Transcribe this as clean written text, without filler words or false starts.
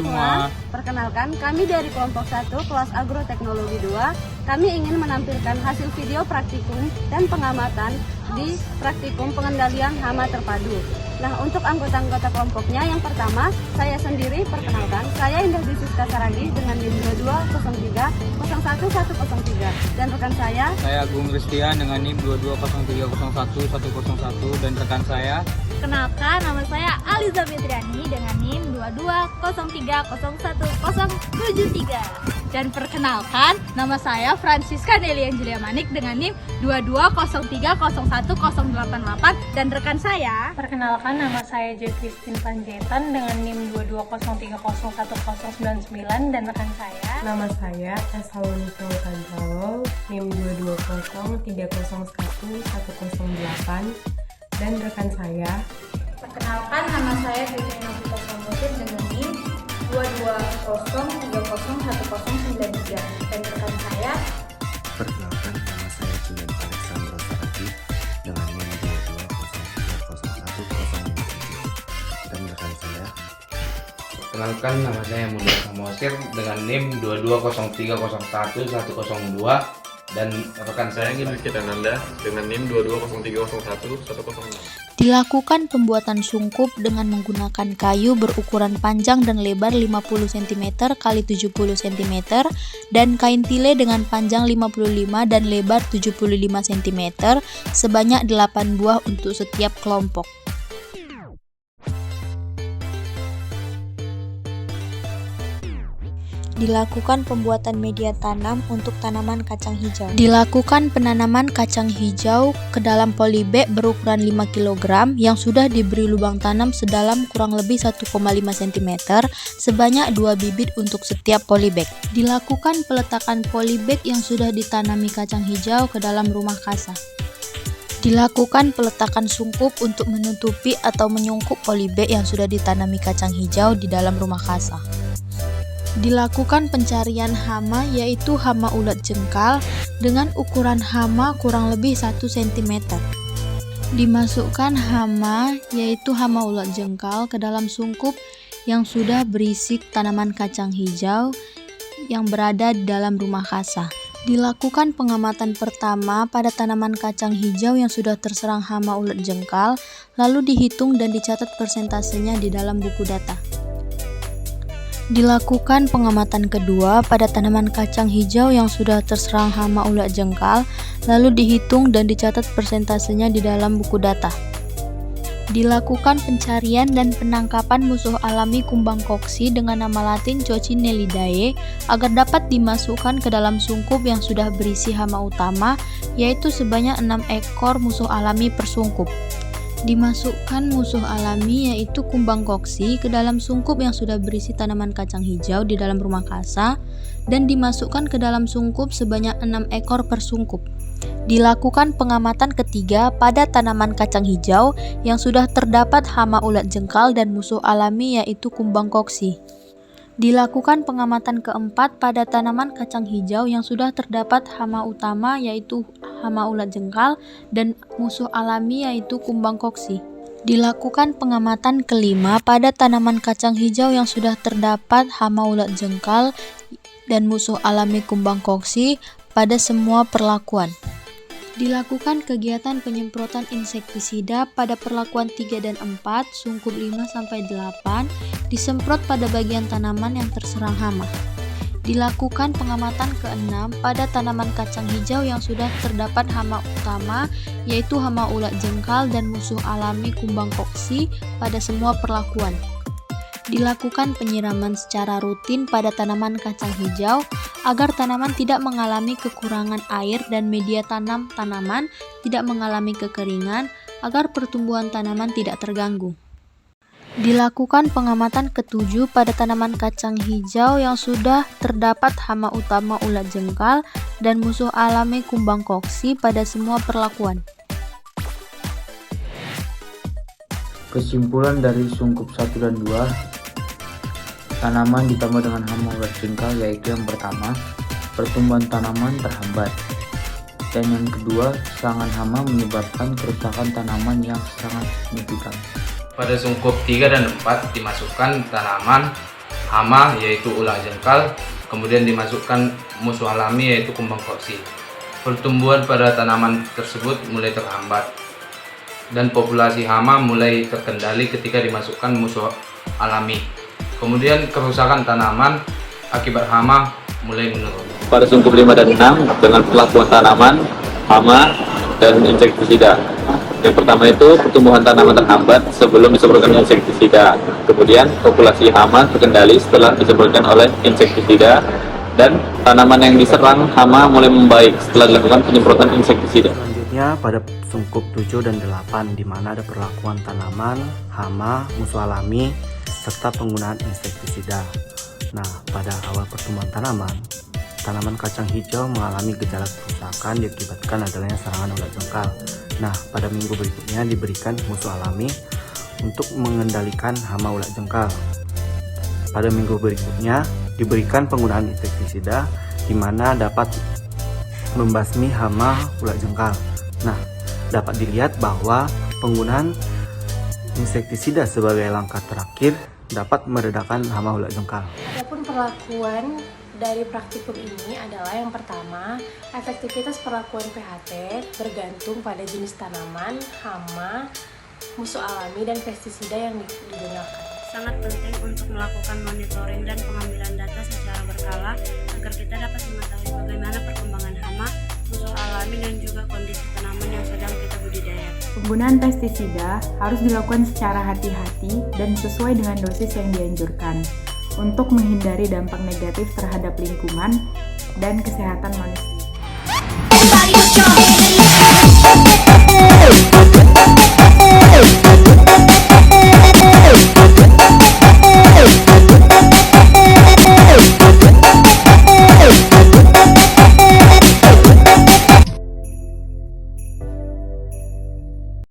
semua. Perkenalkan, kami dari kelompok 1 kelas Agroteknologi 2. Kami ingin menampilkan hasil video praktikum dan pengamatan di praktikum pengendalian hama terpadu. Nah, untuk anggota-anggota kelompoknya, yang pertama, saya sendiri, perkenalkan, saya Indah Dwi Saragi dengan NIM 2203 01103, dan rekan saya Agung Kristian dengan NIM 220301 101, dan rekan saya. Kenalkan, nama saya Aliza Fitriani dengan NIM 2203011073. Dan perkenalkan, nama saya Francisca Delian Julia Manik dengan NIM 2203011088, dan rekan saya. Perkenalkan, nama saya Joy Christine Panjaitan dengan NIM 2203011099, dan rekan saya. Nama saya Esalonito Kanjalo, NIM 2203011008, dan rekan saya. Perkenalkan, nama saya Fitri Novita Samudin dengan NIM 2203011093, dan rekan saya. Perkenalkan, nama saya Julian Alexandro Saragi dengan NIM 2203011057, dan rekan saya. Perkenalkan, nama saya Munir Samosir dengan NIM 2203011002, dan rekan saya Kitananda dengan NIM 2203011006. Dilakukan pembuatan sungkup dengan menggunakan kayu berukuran panjang dan lebar 50 cm x 70 cm dan kain tile dengan panjang 55 dan lebar 75 cm sebanyak 8 buah untuk setiap kelompok. Dilakukan pembuatan media tanam untuk tanaman kacang hijau. Dilakukan penanaman kacang hijau ke dalam polybag berukuran 5 kg yang sudah diberi lubang tanam sedalam kurang lebih 1,5 cm sebanyak 2 bibit untuk setiap polybag. Dilakukan peletakan polybag yang sudah ditanami kacang hijau ke dalam rumah kasa. Dilakukan peletakan sungkup untuk menutupi atau menyungkup polybag yang sudah ditanami kacang hijau di dalam rumah kasa. Dilakukan pencarian hama, yaitu hama ulat jengkal dengan ukuran hama kurang lebih 1 cm. Dimasukkan hama, yaitu hama ulat jengkal, ke dalam sungkup yang sudah berisi tanaman kacang hijau yang berada di dalam rumah kasa. Dilakukan pengamatan pertama pada tanaman kacang hijau yang sudah terserang hama ulat jengkal, lalu dihitung dan dicatat persentasenya di dalam buku data. Dilakukan pengamatan kedua pada tanaman kacang hijau yang sudah terserang hama ulat jengkal, lalu dihitung dan dicatat persentasenya di dalam buku data. Dilakukan pencarian dan penangkapan musuh alami kumbang koksi dengan nama latin Coccinellidae agar dapat dimasukkan ke dalam sungkup yang sudah berisi hama utama, yaitu sebanyak 6 ekor musuh alami per sungkup. Dimasukkan musuh alami, yaitu kumbang koksi, ke dalam sungkup yang sudah berisi tanaman kacang hijau di dalam rumah kasa dan dimasukkan ke dalam sungkup sebanyak 6 ekor per sungkup. Dilakukan pengamatan ketiga pada tanaman kacang hijau yang sudah terdapat hama ulat jengkal dan musuh alami, yaitu kumbang koksi. Dilakukan pengamatan keempat pada tanaman kacang hijau yang sudah terdapat hama utama, yaitu hama ulat jengkal dan musuh alami, yaitu kumbang koksi. Dilakukan pengamatan kelima pada tanaman kacang hijau yang sudah terdapat hama ulat jengkal dan musuh alami kumbang koksi pada semua perlakuan. Dilakukan kegiatan penyemprotan insektisida pada perlakuan 3 dan 4, sungkup 5-8, disemprot pada bagian tanaman yang terserang hama. Dilakukan pengamatan ke-6 pada tanaman kacang hijau yang sudah terdapat hama utama, yaitu hama ulat jengkal dan musuh alami kumbang koksi pada semua perlakuan. Dilakukan penyiraman secara rutin pada tanaman kacang hijau agar tanaman tidak mengalami kekurangan air dan media tanam tanaman tidak mengalami kekeringan agar pertumbuhan tanaman tidak terganggu. Dilakukan pengamatan ke-7 pada tanaman kacang hijau yang sudah terdapat hama utama ulat jengkal dan musuh alami kumbang koksi pada semua perlakuan. Kesimpulan dari sungkup 1 dan 2, tanaman ditambah dengan hama ulat jengkal, yaitu yang pertama, pertumbuhan tanaman terhambat, dan yang kedua, serangan hama menyebabkan kerusakan tanaman yang sangat signifikan. Pada sungkup 3 dan 4 dimasukkan tanaman hama yaitu ulat jengkal, kemudian dimasukkan musuh alami yaitu kumbang koksi. Pertumbuhan pada tanaman tersebut mulai terhambat dan populasi hama mulai terkendali ketika dimasukkan musuh alami. Kemudian kerusakan tanaman akibat hama mulai menurun. Pada sungkup 5 dan 6 dengan perlakuan tanaman, hama, dan insektisida. Yang pertama itu pertumbuhan tanaman terhambat sebelum disemprotkan insektisida. Kemudian populasi hama terkendali setelah disemprotkan oleh insektisida, dan tanaman yang diserang hama mulai membaik setelah dilakukan penyemprotan insektisida. Selanjutnya pada sungkup 7 dan 8 di mana ada perlakuan tanaman, hama, musuh alami, serta penggunaan insektisida. Nah, pada awal pertumbuhan tanaman kacang hijau mengalami gejala kerusakan diakibatkan adanya serangan ulat jengkal. Nah, pada minggu berikutnya diberikan musuh alami untuk mengendalikan hama ulat jengkal. Pada minggu berikutnya diberikan penggunaan insektisida di mana dapat membasmi hama ulat jengkal. Nah, dapat dilihat bahwa penggunaan insektisida sebagai langkah terakhir dapat meredakan hama ulat jengkal. Adapun perlakuan dari praktikum ini adalah yang pertama, efektivitas perlakuan PHT bergantung pada jenis tanaman, hama, musuh alami, dan pestisida yang digunakan. Sangat penting untuk melakukan monitoring dan pengambilan data secara berkala agar kita dapat mengetahui bagaimana perkembangan hama, musuh alami, dan juga kondisi tanaman yang sedang kita budidaya. Penggunaan pestisida harus dilakukan secara hati-hati dan sesuai dengan dosis yang dianjurkan untuk menghindari dampak negatif terhadap lingkungan dan kesehatan manusia.